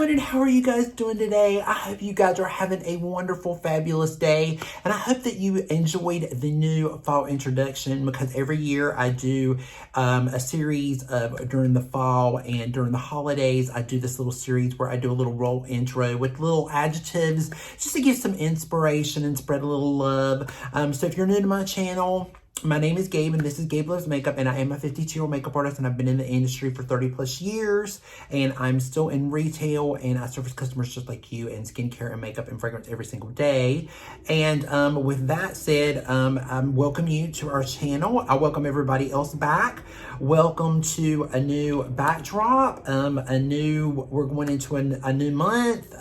everyone, and how are you guys doing today? I hope you guys are having a wonderful, fabulous day, and I hope that you enjoyed the new fall introduction, because every year I do a series of during the fall and during the holidays. I do this little series where I do a little roll intro with little adjectives just to give some inspiration and spread a little love. So if you're new to my channel, my name is Gabe, and this is Gabe Loves Makeup, and I am a 52-year-old makeup artist, and I've been in the industry for 30 plus years, and I'm still in retail, and I service customers just like you in skincare and makeup and fragrance every single day. And with that said, I welcome you to our channel. I welcome everybody else back. Welcome to a new backdrop, we're going into a new month.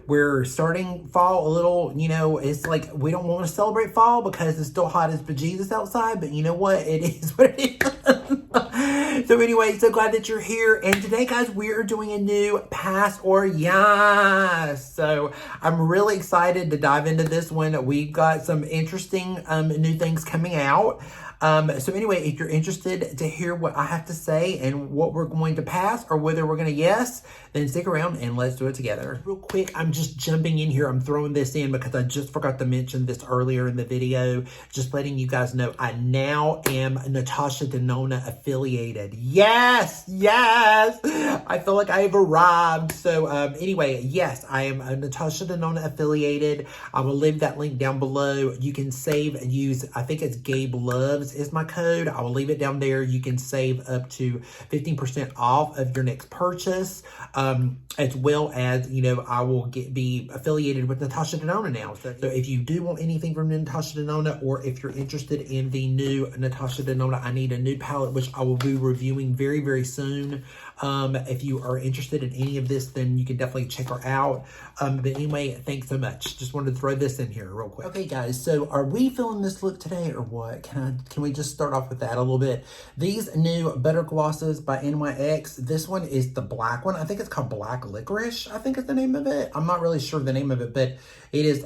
We're starting fall a little, you know, it's like we don't want to celebrate fall because it's still hot as bejesus outside, but you know what? It is what it is. So anyway, so glad that you're here. And today, guys, we are doing a new Pass or Yes. So I'm really excited to dive into this one. We've got some interesting new things coming out. So anyway, if you're interested to hear what I have to say and what we're going to pass or whether we're going to yes, then stick around and let's do it together. Real quick, I'm just jumping in here. I'm throwing this in because I just forgot to mention this earlier in the video. Just letting you guys know I now am Natasha Denona affiliated. Yes, yes. I feel like I have arrived. So anyway, yes, I am a Natasha Denona affiliated. I will leave that link down below. You can save and use, I think it's Gabe Loves is my code. I will leave it down there. You can save up to 15% off of your next purchase, as well as, you know, I will be affiliated with Natasha Denona now. So if you do want anything from Natasha Denona, or if you're interested in the new Natasha Denona, I Need a New palette, which I will be reviewing very, very soon. If you are interested in any of this, then you can definitely check her out. But anyway, thanks so much. Just wanted to throw this in here real quick. Okay, guys, so are we feeling this look today or what? Can we just start off with that a little bit? These new Butter Glosses by NYX. This one is the black one. I think it's called Black Licorice, I think is the name of it. I'm not really sure the name of it, but it is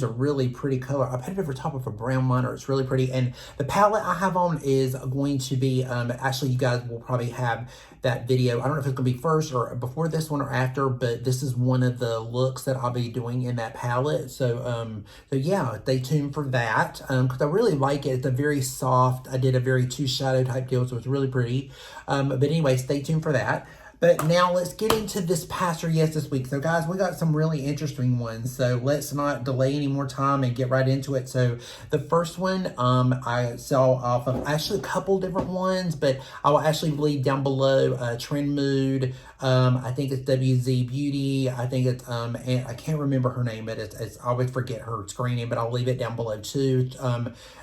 a really pretty color. I put it over top of a brown liner. It's really pretty. And the palette I have on is going to be, actually, you guys will probably have that video. I don't know if it's gonna be first or before this one or after, but this is one of the looks that I'll be doing in that palette. So, so yeah, stay tuned for that, because I really like it. It's a very soft, I did a very two shadow type deal, so it's really pretty. But anyway, stay tuned for that. But now let's get into this Pass or Yes this week. So guys, we got some really interesting ones. So let's not delay any more time and get right into it. So the first one, I saw off of actually a couple different ones, but I will actually leave down below Trend Mood. I think it's WZ Beauty. I think it's, I can't remember her name, but it's I always forget her screen name, but I'll leave it down below too.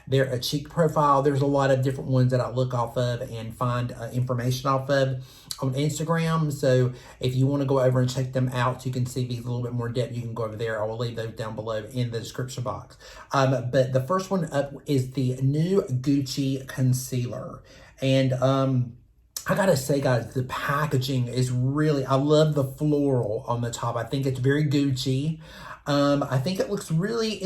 They're a cheek profile. There's a lot of different ones that I look off of and find information off of on Instagram. So if you want to go over and check them out so you can see these a little bit more depth, you can go over there. I will leave those down below in the description box. But the first one up is the new Gucci concealer. And I gotta say, guys, the packaging is really, I love the floral on the top. I think it's very Gucci. I think it looks really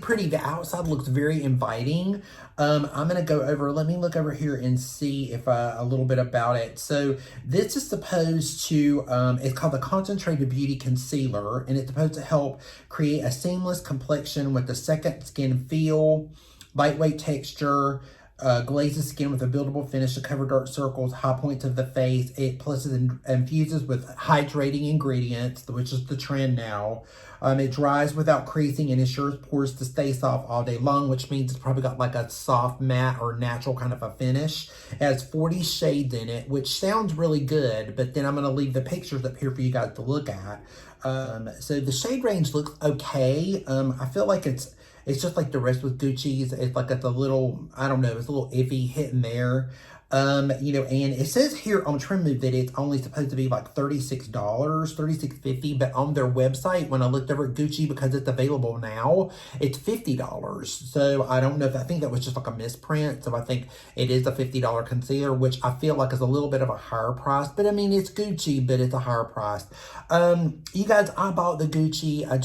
pretty. The outside looks very inviting. I'm gonna go over, let me look over here and see if a little bit about it. So this is supposed to, it's called the Concentrated Beauty Concealer, and it's supposed to help create a seamless complexion with a second skin feel, lightweight texture, glazes skin with a buildable finish to cover dark circles, high points of the face. It plus it infuses with hydrating ingredients, which is the trend now. It dries without creasing and ensures pores to stay soft all day long, which means it's probably got like a soft matte or natural kind of a finish. It has 40 shades in it, which sounds really good, but then I'm going to leave the pictures up here for you guys to look at. So the shade range looks okay. I feel like it's just like the rest with Gucci's. It's like it's a little, I don't know, it's a little iffy hitting there. You know, and it says here on Trend Mood that it's only supposed to be like $36, $36.50, but on their website, when I looked over at Gucci, because it's available now, it's $50. So I don't know if, I think that was just like a misprint. So I think it is a $50 concealer, which I feel like is a little bit of a higher price, but I mean, it's Gucci, but it's a higher price. You guys, I bought the Gucci, I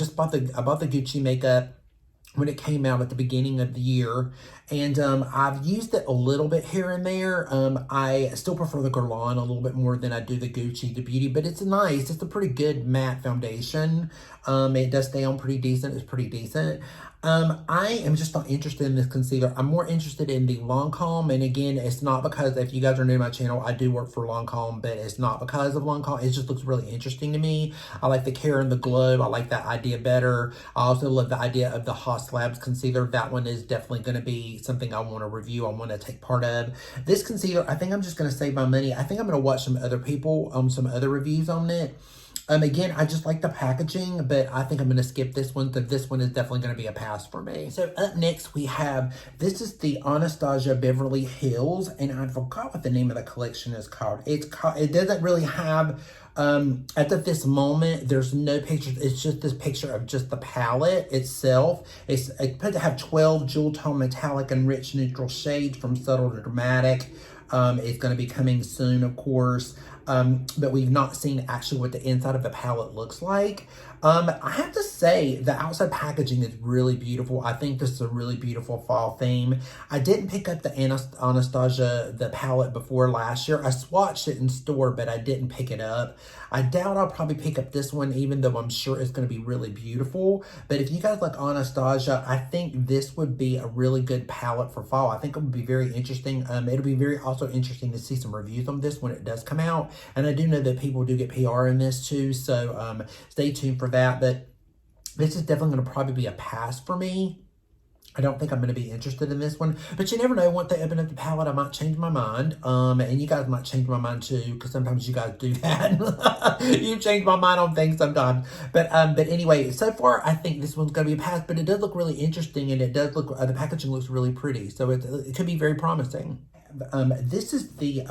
bought the Gucci makeup when it came out at the beginning of the year. And I've used it a little bit here and there. I still prefer the Guerlain a little bit more than I do the Gucci, the Beauty, but it's nice. It's a pretty good matte foundation. It does stay on pretty decent. It's pretty decent. I am just not interested in this concealer. I'm more interested in the Lancome. And again, it's not because, if you guys are new to my channel, I do work for Lancome, but it's not because of Lancome. It just looks really interesting to me. I like the care and the glow. I like that idea better. I also love the idea of the Haas Labs concealer. That one is definitely going to be something I want to review. I want to take part of. This concealer, I think I'm just going to save my money. I think I'm going to watch some other people, some other reviews on it. Again, I just like the packaging, but I think I'm going to skip this one. So this one is definitely going to be a pass for me. So up next we have, this is the Anastasia Beverly Hills, and I forgot what the name of the collection is called. It doesn't really have, at this moment, there's no pictures. It's just this picture of just the palette itself. It's supposed to have 12 jewel tone metallic and rich neutral shades from subtle to dramatic. It's going to be coming soon, of course. But we've not seen actually what the inside of the palette looks like. I have to say the outside packaging is really beautiful. I think this is a really beautiful fall theme. I didn't pick up the Anastasia, the palette before last year. I swatched it in store, but I didn't pick it up. I doubt I'll probably pick up this one, even though I'm sure it's going to be really beautiful. But if you guys like Anastasia, I think this would be a really good palette for fall. I think it would be very interesting. It'll be very also interesting to see some reviews on this when it does come out. And I do know that people do get PR in this too, so stay tuned for that. But this is definitely going to probably be a pass for me. I don't think I'm going to be interested in this one, but you never know. Once they open up the palette, I might change my mind. And you guys might change my mind too, because sometimes you guys do that. You change my mind on things sometimes. But anyway, so far I think this one's going to be a pass, but it does look really interesting, and it does look, the packaging looks really pretty, so it could be very promising. This is the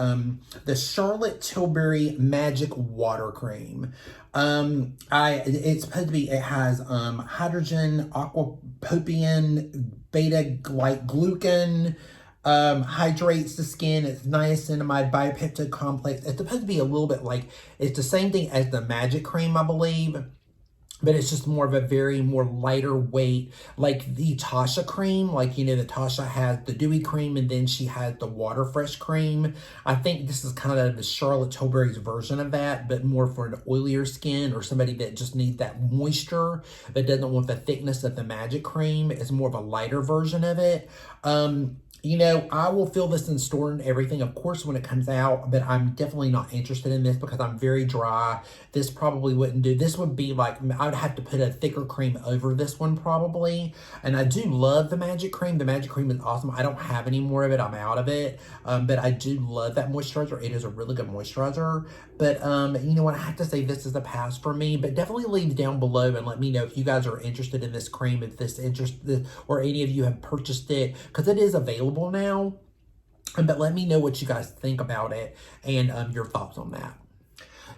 Charlotte Tilbury Magic Water Cream. It's supposed to be, it has hydrogen, aquapopian, beta glucan, hydrates the skin. It's niacinamide, biopeptide complex. It's supposed to be a little bit like, it's the same thing as the Magic Cream, I believe. But it's just more of a very more lighter weight, like the Tasha cream. Like, you know, the Tasha has the dewy cream, and then she has the water fresh cream. I think this is kind of the Charlotte Tilbury's version of that, but more for an oilier skin or somebody that just needs that moisture, that doesn't want the thickness of the Magic Cream. It's more of a lighter version of it. You know, I will fill this in store and everything, of course, when it comes out, but I'm definitely not interested in this because I'm very dry. This probably wouldn't do. This would be like, I would have to put a thicker cream over this one probably. And I do love the Magic Cream. The Magic Cream is awesome. I don't have any more of it. I'm out of it. But I do love that moisturizer. It is a really good moisturizer. But you know what? I have to say this is a pass for me. But definitely leave down below and let me know if you guys are interested in this cream, if this interested, or any of you have purchased it, because it is available now. But let me know what you guys think about it and your thoughts on that.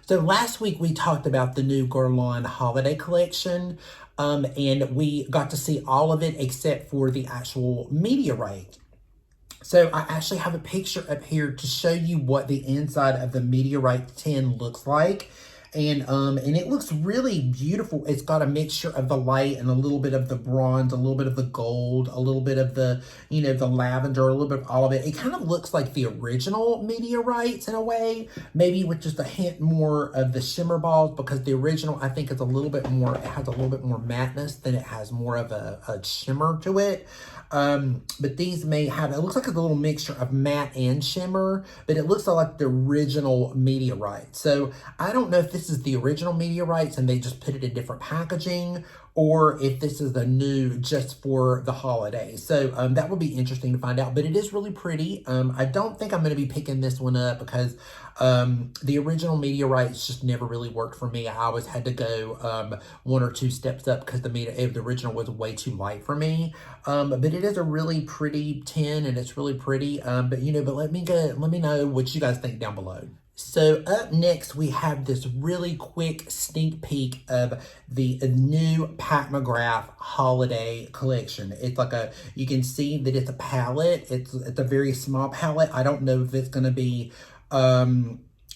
So last week we talked about the new Guerlain holiday collection, and we got to see all of it except for the actual meteorite. So I actually have a picture up here to show you what the inside of the meteorite tin looks like. And it looks really beautiful. It's got a mixture of the light and a little bit of the bronze, a little bit of the gold, a little bit of the, you know, the lavender, a little bit of all of it. It kind of looks like the original meteorites in a way, maybe with just a hint more of the shimmer balls, because the original, I think, is a little bit more, it has a little bit more mattness than it has more of a shimmer to it. But these may have, it looks like it's a little mixture of matte and shimmer, but it looks like the original meteorite. So I don't know if this is the original meteorites and they just put it in different packaging, or if this is the new just for the holidays. So that would be interesting to find out, but it is really pretty. I don't think I'm going to be picking this one up because the original meteorites just never really worked for me. I always had to go one or two steps up because the original was way too light for me. But it is a really pretty tin, and it's really pretty. But you know, but let me know what you guys think down below. So up next, we have this really quick sneak peek of the new Pat McGrath holiday collection. It's like you can see that it's a palette. It's a very small palette. I don't know if it's going to be,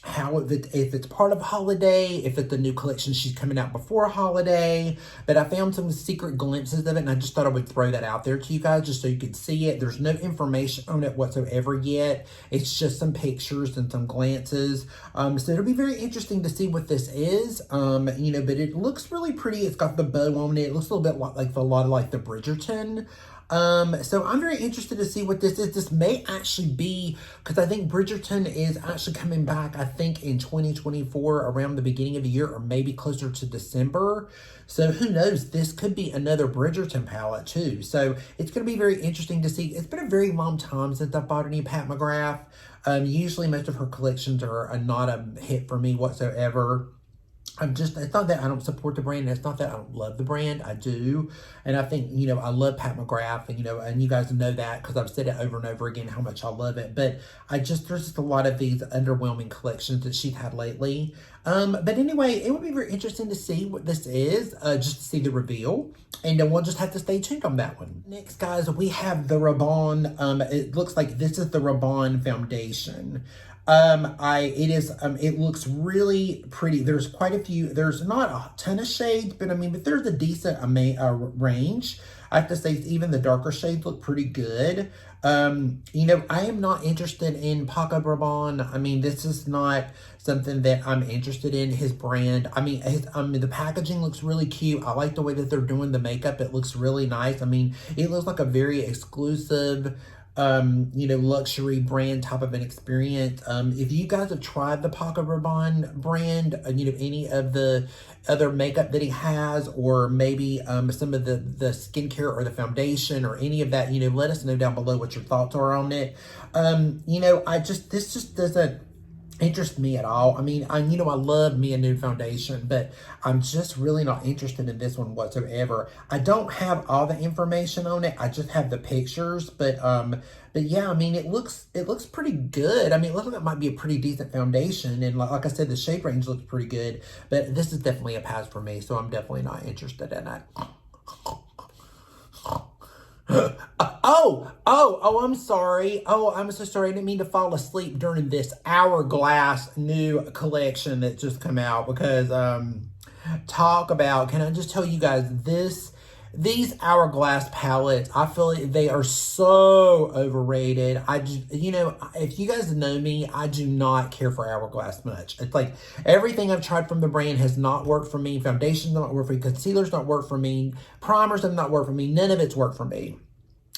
if it's part of holiday, if it's the new collection she's coming out before holiday. But I found some secret glimpses of it, and I just thought I would throw that out there to you guys just so you could see it. There's no information on it whatsoever yet. It's just some pictures and some glances. So it'll be very interesting to see what this is. You know, but it looks really pretty. It's got the bow on it. It looks a little bit like a lot of like the Bridgerton. So I'm very interested to see what this is. This may actually be, because I think Bridgerton is actually coming back, I think in 2024, around the beginning of the year, or maybe closer to December. So who knows, this could be another Bridgerton palette too. So it's going to be very interesting to see. It's been a very long time since I bought any Pat McGrath. Usually most of her collections are not a hit for me whatsoever. It's not that I don't support the brand. It's not that I don't love the brand. I do. And I think, you know, I love Pat McGrath, and, you know, and you guys know that because I've said it over and over again how much I love it. But there's just a lot of these underwhelming collections that she's had lately. But anyway, it would be very interesting to see what this is, just to see the reveal. And we'll just have to stay tuned on that one. Next, guys, we have the RABANNE. It looks like this is the RABANNE foundation. It looks really pretty. There's quite a few, there's not a ton of shades, but there's a decent range. I have to say, even the darker shades look pretty good. You know, I am not interested in PACO RABANNE. This is not something that I'm interested in, his brand. The packaging looks really cute. I like the way that they're doing the makeup. It looks really nice. It looks like a very exclusive, you know, luxury brand type of an experience. If you guys have tried the PACO RABANNE brand, you know, any of the other makeup that he has, or maybe some of the skincare or the foundation or any of that, you know, let us know down below what your thoughts are on it. You know, this just doesn't interest me at all. You know, I love me a nude foundation, but I'm just really not interested in this one whatsoever. I don't have all the information on it. I just have the pictures, but yeah, it looks pretty good. It looks like it might be a pretty decent foundation, and like I said, the shade range looks pretty good, but this is definitely a pass for me, so I'm definitely not interested in it. I'm sorry. I'm so sorry. I didn't mean to fall asleep during this Hourglass new collection that just come out, because can I just tell you guys, these Hourglass palettes, I feel like they are so overrated. You know, if you guys know me, I do not care for Hourglass much. It's like everything I've tried from the brand has not worked for me. Foundations don't work for me. Concealers don't work for me. Primers have not worked for me. None of it's worked for me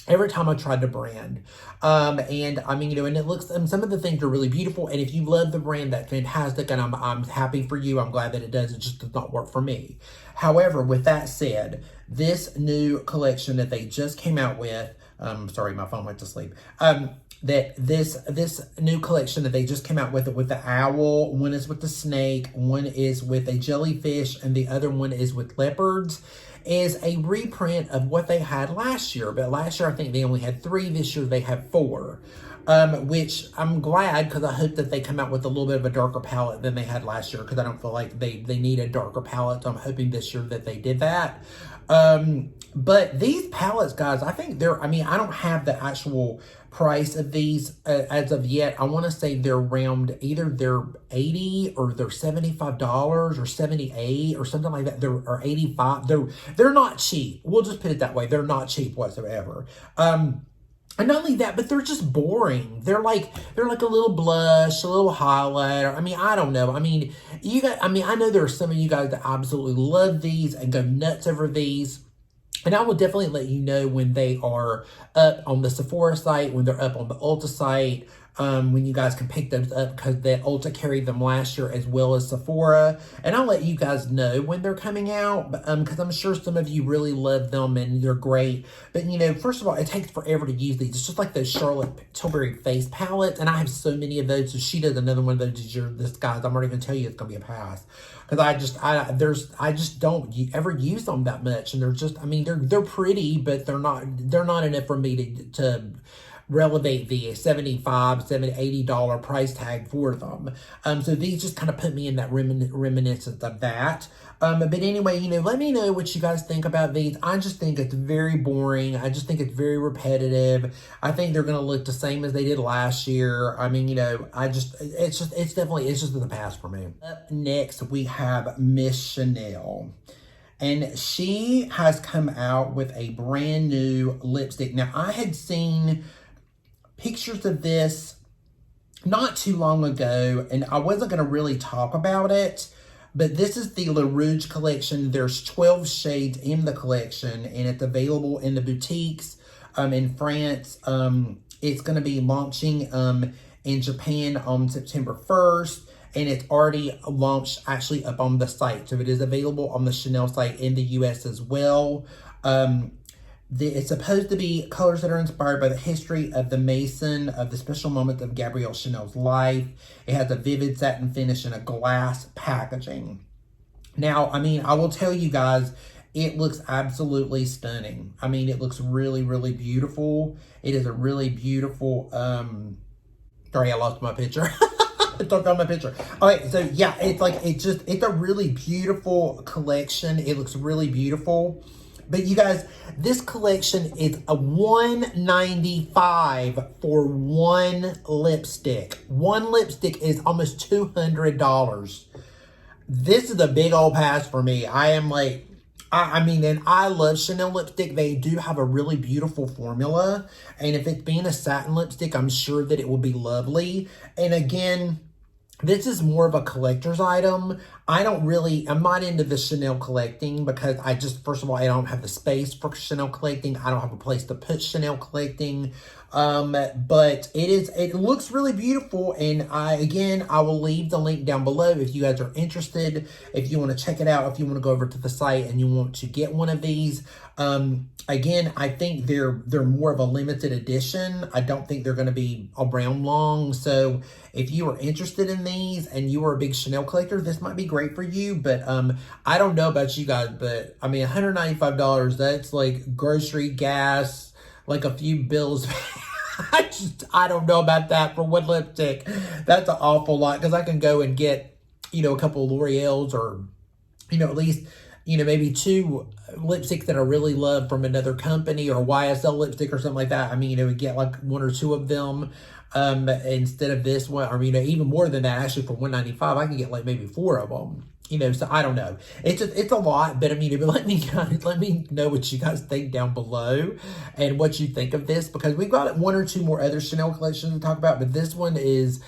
every time I tried the brand. You know, and it looks, some of the things are really beautiful. And if you love the brand, that's fantastic. And I'm happy for you. I'm glad that it does. It just does not work for me. However, with that said, this new collection that they just came out with, sorry, my phone went to sleep. That this new collection that they just came out with the owl, one is with the snake, one is with a jellyfish, and the other one is with leopards, is a reprint of what they had last year. But last year, I think they only had 3. This year, they have 4. Which I'm glad, because I hope that they come out with a little bit of a darker palette than they had last year, because I don't feel like they need a darker palette. So I'm hoping this year that they did that. But these palettes, guys, I think I don't have the actual price of these as of yet. I want to say they're around, either they're $80 or they're $75 or $78 or something like that. Or $85. They're not cheap. We'll just put it that way. They're not cheap whatsoever. And not only that, but they're just boring. They're like a little blush, a little highlighter. I don't know. You guys, I know there are some of you guys that absolutely love these and go nuts over these. And I will definitely let you know when they are up on the Sephora site, when they're up on the Ulta site, when you guys can pick those up, because that Ulta carried them last year as well as Sephora. And I'll let you guys know when they're coming out, because I'm sure some of you really love them and they're great. But, you know, first of all, it takes forever to use these. It's just like those Charlotte Tilbury face palettes, and I have so many of those. So she does another one of those this year. This, guys, I'm already going to tell you it's going to be a pass. Because I just don't ever use them that much, and they're just, they're pretty, but they're not enough for me to relevate the $75, $70, $80 price tag for them. So these just kind of put me in that reminiscence of that. But anyway, you know, let me know what you guys think about these. I just think it's very boring. I just think it's very repetitive. I think they're going to look the same as they did last year. I mean, you know, it's just in the past for me. Up next, we have Miss Chanel. And she has come out with a brand new lipstick. Now, I had seen pictures of this not too long ago, and I wasn't going to really talk about it. But this is the Le Rouge collection. There's 12 shades in the collection, and it's available in the boutiques in France. It's going to be launching in Japan on September 1st, and it's already launched actually up on the site. So it is available on the Chanel site in the US as well. It's supposed to be colors that are inspired by the history of the Mason, of the special moments of Gabrielle Chanel's life. It has a vivid satin finish and a glass packaging. Now, I mean, I will tell you guys, it looks absolutely stunning. I mean, it looks really, really beautiful. It is a really beautiful, sorry, I lost my picture. I don't found my picture. Okay, so yeah, it's a really beautiful collection. It looks really beautiful. But you guys, this collection is a $195 for one lipstick. One lipstick is almost $200. This is a big old pass for me. I am like, I mean, and I love Chanel lipstick. They do have a really beautiful formula. And if it's being a satin lipstick, I'm sure that it will be lovely. And again, this is more of a collector's item. I'm not into the Chanel collecting because first of all, I don't have the space for Chanel collecting. I don't have a place to put Chanel collecting. But it looks really beautiful. And I will leave the link down below if you guys are interested, if you want to check it out, if you want to go over to the site and you want to get one of these. Again, I think they're more of a limited edition. I don't think they're going to be around long. So if you are interested in these and you are a big Chanel collector, this might be great for you. But I don't know about you guys, but I mean, $195, that's like grocery, gas, like a few bills. I don't know about that for one lipstick. That's an awful lot, because I can go and get, you know, a couple of L'Oreal's, or, you know, at least, you know, maybe two lipsticks that I really love from another company, or YSL lipstick or something like that. I mean, you know, get like one or two of them instead of this one, or, you know, even more than that. Actually, for $195, I can get like maybe 4 of them. You know, so I don't know. It's a lot, but I mean, let me know what you guys think down below and what you think of this, because we've got 1 or 2 more other Chanel collections to talk about, but that one's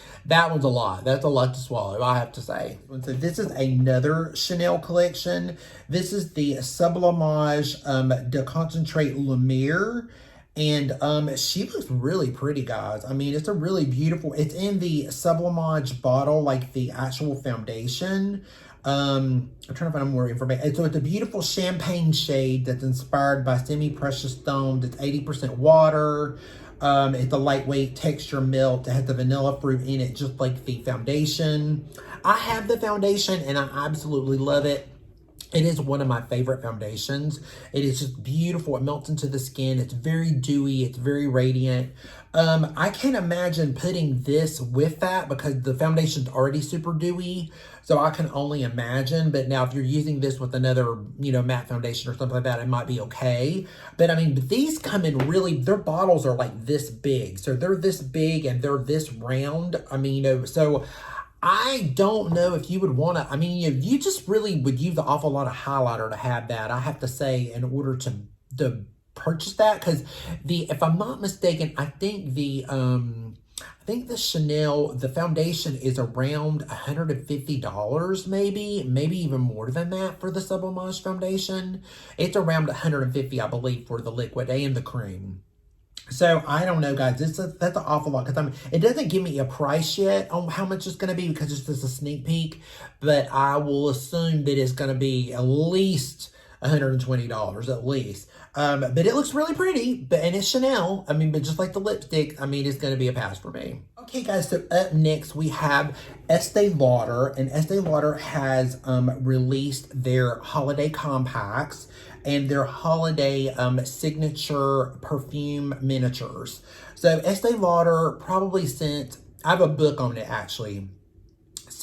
a lot. That's a lot to swallow, I have to say. So this is another Chanel collection. This is the Sublimage de Concentrate Lumiere. And she looks really pretty, guys. I mean, it's a really beautiful, it's in the Sublimage bottle, like the actual foundation. I'm trying to find more information. So it's a beautiful champagne shade that's inspired by semi-precious stones. It's 80% water. It's a lightweight texture melt. It has the vanilla fruit in it, just like the foundation. I have the foundation and I absolutely love it. It is one of my favorite foundations. It is just beautiful. It melts into the skin. It's very dewy. It's very radiant. I can't imagine putting this with that, because the foundation's already super dewy. So I can only imagine. But now if you're using this with another, you know, matte foundation or something like that, it might be okay. But I mean, but these come in really, their bottles are like this big. So they're this big and they're this round. I mean, you know, so I don't know if you would want to, I mean, you just really would use an awful lot of highlighter to have that, I have to say, in order to purchase that. Because if I'm not mistaken, I think the Chanel, the foundation is around $150, maybe even more than that for the Sublimage foundation. It's around $150, I believe, for the liquid and the cream. So I don't know, guys. That's an awful lot, because it doesn't give me a price yet on how much it's going to be, because it's just a sneak peek. But I will assume that it's going to be at least $120 at least. But it looks really pretty, and it's Chanel. I mean, but just like the lipstick, I mean, it's going to be a pass for me. Okay, guys, so up next we have Estee Lauder, and Estee Lauder has released their holiday compacts and their holiday signature perfume miniatures. So Estee Lauder probably sent, I have a book on it actually,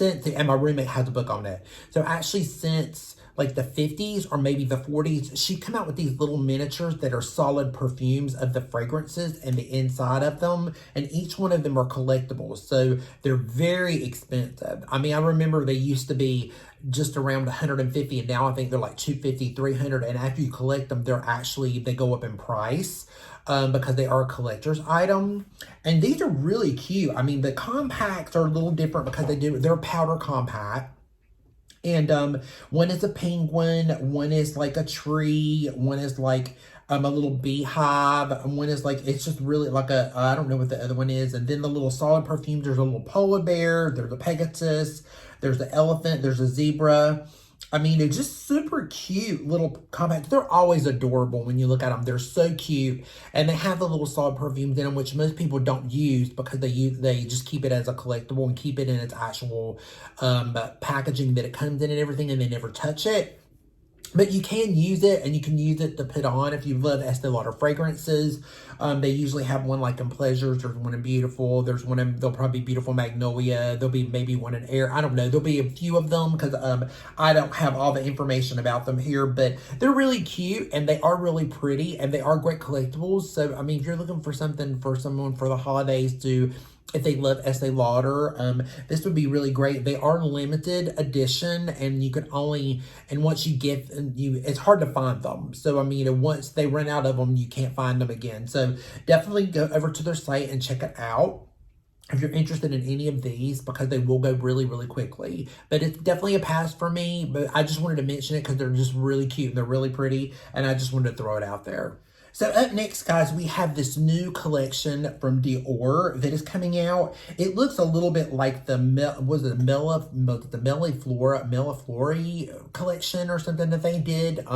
and my roommate has a book on it. So actually since like the 50s or maybe the 40s, she come out with these little miniatures that are solid perfumes of the fragrances and the inside of them. And each one of them are collectibles. So they're very expensive. I mean, I remember they used to be just around 150 and now I think they're like 250, 300. And after you collect them, they go up in price. Because they are a collector's item. And these are really cute. I mean, the compacts are a little different because they're powder compact. And one is a penguin, one is like a tree, one is like a little beehive, and one is like, it's just really like I don't know what the other one is. And then the little solid perfumes, there's a little polar bear, there's a Pegasus, there's an elephant, there's a zebra. I mean, they're just super cute little compacts. They're always adorable when you look at them. They're so cute. And they have the little solid perfumes in them, which most people don't use because they just keep it as a collectible and keep it in its actual packaging that it comes in and everything, and they never touch it. But you can use it, and you can use it to put on if you love Estee Lauder fragrances. They usually have one like in Pleasures. There's one in Beautiful. There's one in, there'll probably be Beautiful Magnolia. There'll be maybe one in Air. I don't know. There'll be a few of them because I don't have all the information about them here. But they're really cute, and they are really pretty, and they are great collectibles. So, I mean, if you're looking for something for someone for the holidays to, if they love Estee Lauder, this would be really great. They are limited edition, and you can only, and once you get, it's hard to find them. So, I mean, once they run out of them, you can't find them again. So, definitely go over to their site and check it out if you're interested in any of these, because they will go really, really quickly. But it's definitely a pass for me, but I just wanted to mention it because they're just really cute and they're really pretty, and I just wanted to throw it out there. So up next, guys, we have this new collection from Dior that is coming out. It looks a little bit like the Melliflora collection or something that they did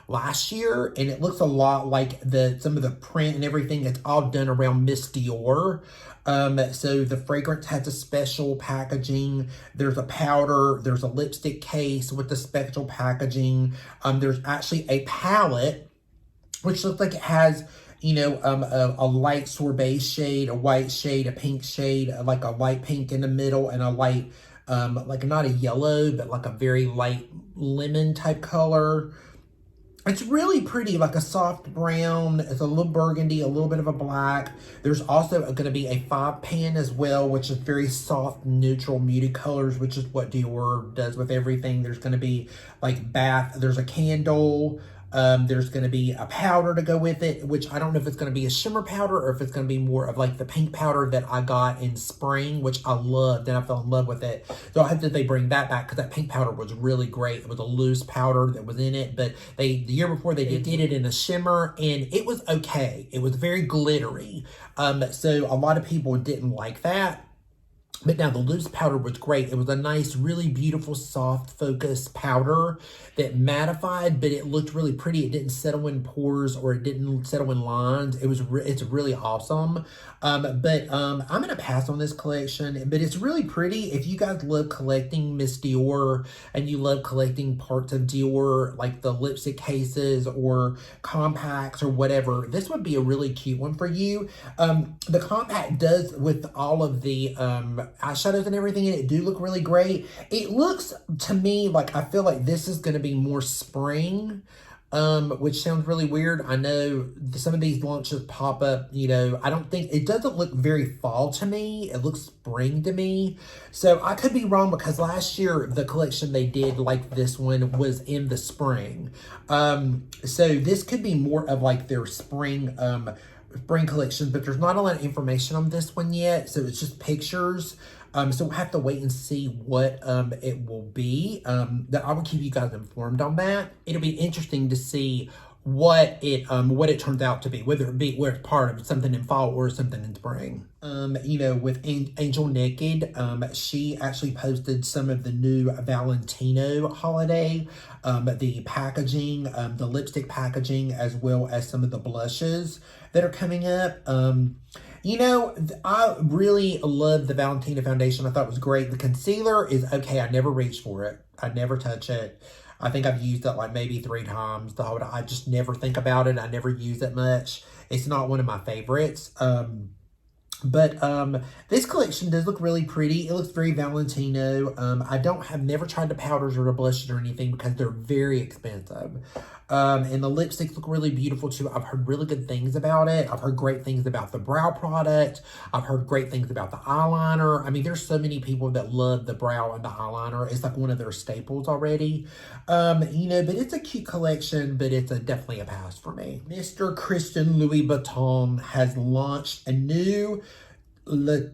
last year, and it looks a lot like some of the print and everything. It's all done around Miss Dior. So the fragrance has a special packaging. There's a powder. There's a lipstick case with the special packaging. There's actually a palette, which looks like it has, you know, a light sorbet shade, a white shade, a pink shade, like a light pink in the middle, and a light, like not a yellow, but like a very light lemon type color. It's really pretty, like a soft brown. It's a little burgundy, a little bit of a black. There's also going to be a 5-pan as well, which is very soft, neutral, muted colors, which is what Dior does with everything. There's going to be like there's a candle. There's going to be a powder to go with it, which I don't know if it's going to be a shimmer powder or if it's going to be more of like the pink powder that I got in spring, which I loved and I fell in love with it. So I hope that they bring that back because that pink powder was really great. It was a loose powder that was in it, but the year before they did it in a shimmer, and it was okay. It was very glittery. So a lot of people didn't like that. But now the loose powder was great. It was a nice, really beautiful, soft, focused powder that mattified, but it looked really pretty. It didn't settle in pores or it didn't settle in lines. It's really awesome. But I'm going to pass on this collection, but it's really pretty. If you guys love collecting Miss Dior and you love collecting parts of Dior, like the lipstick cases or compacts or whatever, this would be a really cute one for you. The compact does, with all of the eyeshadows and everything in it, do look really great. It looks to me like, I feel like this is going to be more spring, which sounds really weird. I know some of these launches pop up, you know, I don't think, it doesn't look very fall to me. It looks spring to me. So I could be wrong because last year the collection they did like this one was in the spring. So this could be more of like their spring collection, but there's not a lot of information on this one yet, so it's just pictures. So we'll have to wait and see what it will be. That I will keep you guys informed on that. It'll be interesting to see what it turns out to be, whether it's part of something in fall or something in spring. You know, with Angel Naked, she actually posted some of the new Valentino holiday, the packaging, the lipstick packaging, as well as some of the blushes that are coming up. You know, I really love the Valentino foundation. I thought it was great. The concealer is okay. I never reach for it. I never touch it. I think I've used it like maybe 3 times. I just never think about it. I never use it much. It's not one of my favorites. But this collection does look really pretty. It looks very Valentino. I've never tried the powders or the blushes or anything because they're very expensive. And the lipsticks look really beautiful too. I've heard really good things about it. I've heard great things about the brow product. I've heard great things about the eyeliner. I mean, there's so many people that love the brow and the eyeliner. It's like one of their staples already. You know, but it's a cute collection, but it's definitely a pass for me. Mr. Christian Louis Vuitton has launched a new Le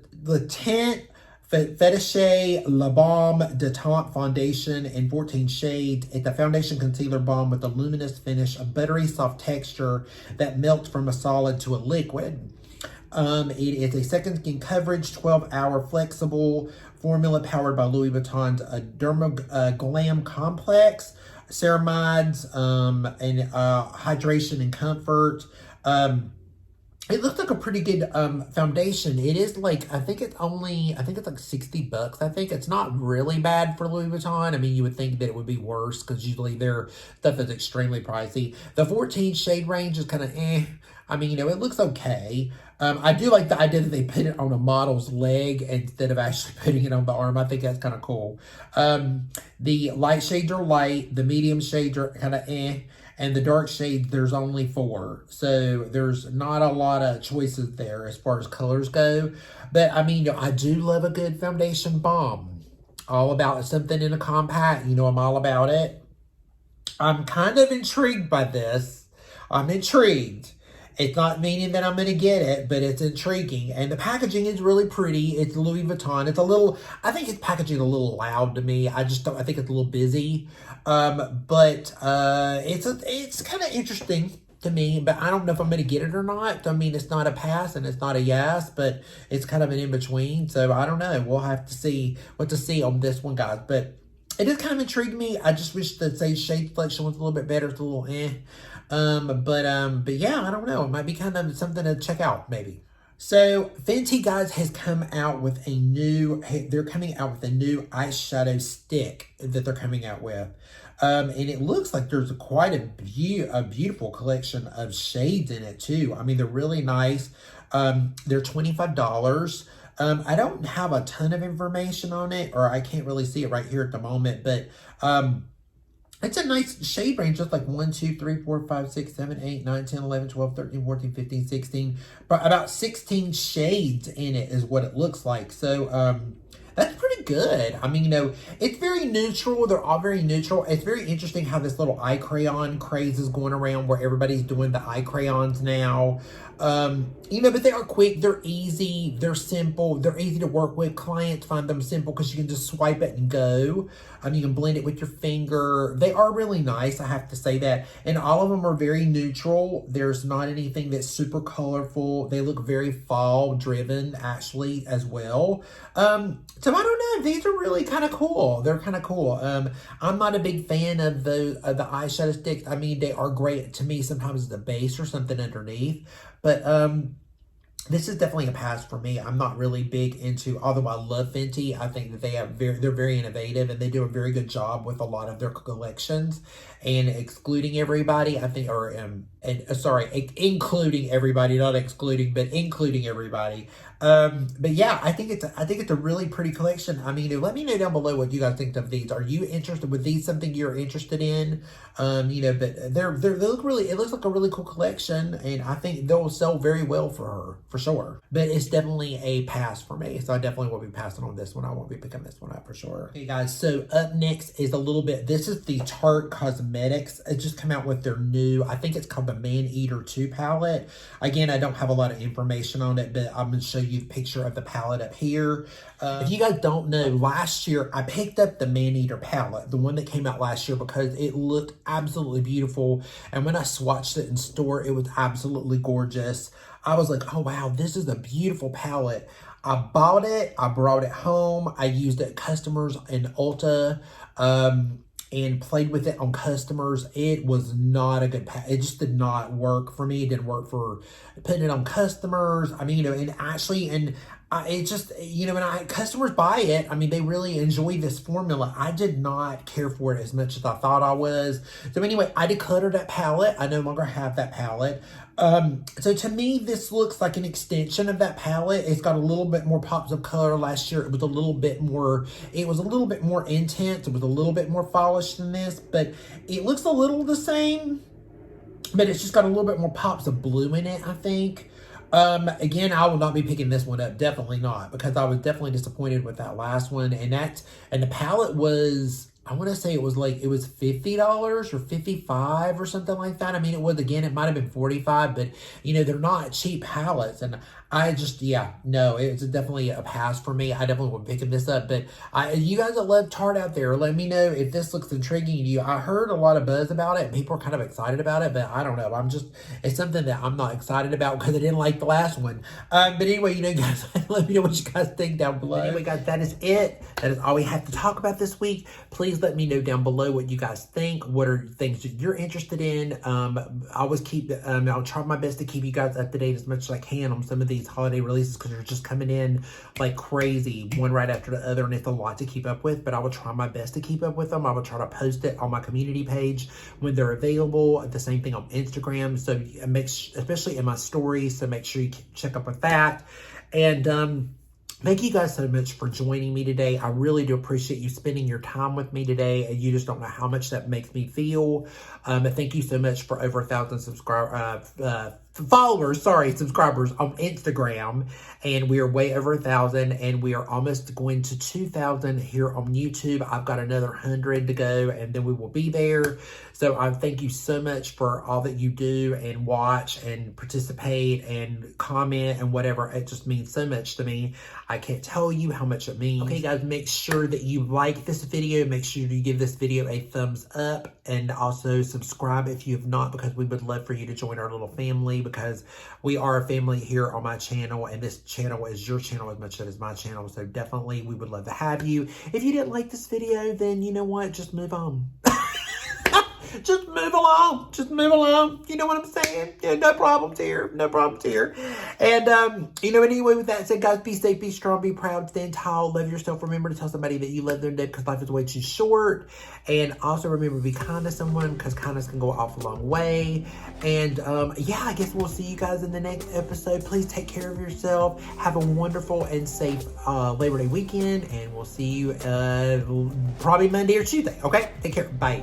Tint Fetiche La Baume Détente Foundation in 14 shades. It's a foundation concealer balm with a luminous finish, a buttery soft texture that melts from a solid to a liquid. It is a second skin coverage, 12-hour flexible formula powered by Louis Vuitton's Dermoglam Complex, ceramides, and hydration and comfort. It looks like a pretty good foundation. It is like, I think it's like $60. I think it's not really bad for Louis Vuitton. I mean, you would think that it would be worse because usually their stuff is extremely pricey. The 14 shade range is kind of I mean, you know, it looks okay. I do like the idea that they put it on a model's leg instead of actually putting it on the arm. I think that's kind of cool. The light shades are light. The medium shades are kind of and the dark shades, there's only 4. So there's not a lot of choices there as far as colors go. But I mean, I do love a good foundation balm. All about something in a compact. You know, I'm all about it. I'm kind of intrigued by this. I'm intrigued. It's not meaning that I'm going to get it, but it's intriguing. And the packaging is really pretty. It's Louis Vuitton. It's a little, I think its packaging a little loud to me. I think it's a little busy. But it's kind of interesting to me, but I don't know if I'm going to get it or not. I mean, it's not a pass and it's not a yes, but it's kind of an in-between. So I don't know. We'll have to see what to see on this one, guys. But it does kind of intrigue me. I just wish the shade selection was a little bit better. It's a little but yeah, I don't know. It might be kind of something to check out, maybe. So Fenty, guys, has come out with they're coming out with a new eyeshadow stick that they're coming out with. And it looks like there's quite a beautiful collection of shades in it too. I mean, they're really nice. They're $25. I don't have a ton of information on it, or I can't really see it right here at the moment, but it's a nice shade range, just like 1, 2, 3, 4, 5, 6, 7, 8, 9, 10, 11, 12, 13, 14, 15, 16. But about 16 shades in it is what it looks like. So that's pretty good. I mean, you know, it's very neutral. They're all very neutral. It's very interesting how this little eye crayon craze is going around where everybody's doing the eye crayons now. You know, but they are quick, they're easy, they're simple, they're easy to work with. Clients find them simple because you can just swipe it and go. You can blend it with your finger. They are really nice, I have to say that. And all of them are very neutral. There's not anything that's super colorful. They look very fall driven, actually, as well. So I don't know, these are really kind of cool. They're kind of cool. I'm not a big fan of the eyeshadow sticks. I mean, they are great to me sometimes as a base or something underneath. But this is definitely a pass for me. I'm not really big into, although I love Fenty, I think that they're very innovative and they do a very good job with a lot of their collections. And excluding everybody, I think, or including everybody, not excluding, but including everybody. But yeah, I think it's a really pretty collection. I mean, let me know down below what you guys think of these. Are you interested? With these something you're interested in? You know, but they look really, it looks like a really cool collection, and I think they'll sell very well for her, for sure. But it's definitely a pass for me, so I definitely will be passing on this one. I won't be picking this one up for sure. Okay, guys, so up next is this is the Tarte Cosmetics. It just come out with their new, I think it's called the Man Eater 2 palette. Again, I don't have a lot of information on it, but I'm going to show you the picture of the palette up here. If you guys don't know, last year I picked up the Man Eater palette, the one that came out last year, because it looked absolutely beautiful. And when I swatched it in store, it was absolutely gorgeous. I was like, oh wow, this is a beautiful palette. I bought it, I brought it home, I used it at customers in Ulta, and played with it on customers. It was not a good palette. It just did not work for me. It didn't work for putting it on customers. I mean, you know, and actually, and it just, you know, when customers buy it, I mean, they really enjoy this formula. I did not care for it as much as I thought I was. So anyway, I decluttered that palette. I no longer have that palette. So to me, this looks like an extension of that palette. It's got a little bit more pops of color. Last year, it was a little bit more intense. It was a little bit more polished than this, but it looks a little the same, but it's just got a little bit more pops of blue in it, I think. Again, I will not be picking this one up. Definitely not, because I was definitely disappointed with that last one. And the palette was, I want to say it was $50 or $55 or something like that. I mean, it might have been $45, but you know, they're not cheap palettes. And I just, yeah, no, it's definitely a pass for me. I definitely will be picking this up. But you guys that love Tarte out there, let me know if this looks intriguing to you. I heard a lot of buzz about it, and people are kind of excited about it, but I don't know. It's something that I'm not excited about because I didn't like the last one. But anyway, you know, guys, let me know what you guys think down below. Anyway, guys, that is it. That is all we have to talk about this week. Please let me know down below what you guys think. What are things that you're interested in? I'll try my best to keep you guys up to date as much as I can on some of these holiday releases, because they're just coming in like crazy, one right after the other, and it's a lot to keep up with, but I will try my best to keep up with them. I will try to post it on my community page when they're available. The same thing on Instagram, so especially in my stories, so make sure you check up with that. And thank you guys so much for joining me today. I really do appreciate you spending your time with me today. You just don't know how much that makes me feel. Thank you so much for over 1,000 subscribers on Instagram, and we are way over 1,000, and we are almost going to 2,000 here on YouTube. I've got another 100 to go, and then we will be there. So I thank you so much for all that you do and watch and participate and comment and whatever. It just means so much to me. I can't tell you how much it means. Okay, guys, make sure that you like this video. Make sure you give this video a thumbs up, and also subscribe if you have not, because we would love for you to join our little family, because we are a family here on my channel, and this channel is your channel as much as it is my channel. So definitely we would love to have you. If you didn't like this video, then you know what? Just move on. Just move along. Just move along. You know what I'm saying? Yeah, no problems here. No problems here. And, you know, anyway, with that said, guys, be safe, be strong, be proud, stand tall, love yourself. Remember to tell somebody that you love them, because life is way too short. And also remember to be kind to someone, because kindness can go off a long way. And, yeah, I guess we'll see you guys in the next episode. Please take care of yourself. Have a wonderful and safe Labor Day weekend. And we'll see you probably Monday or Tuesday. Okay? Take care. Bye.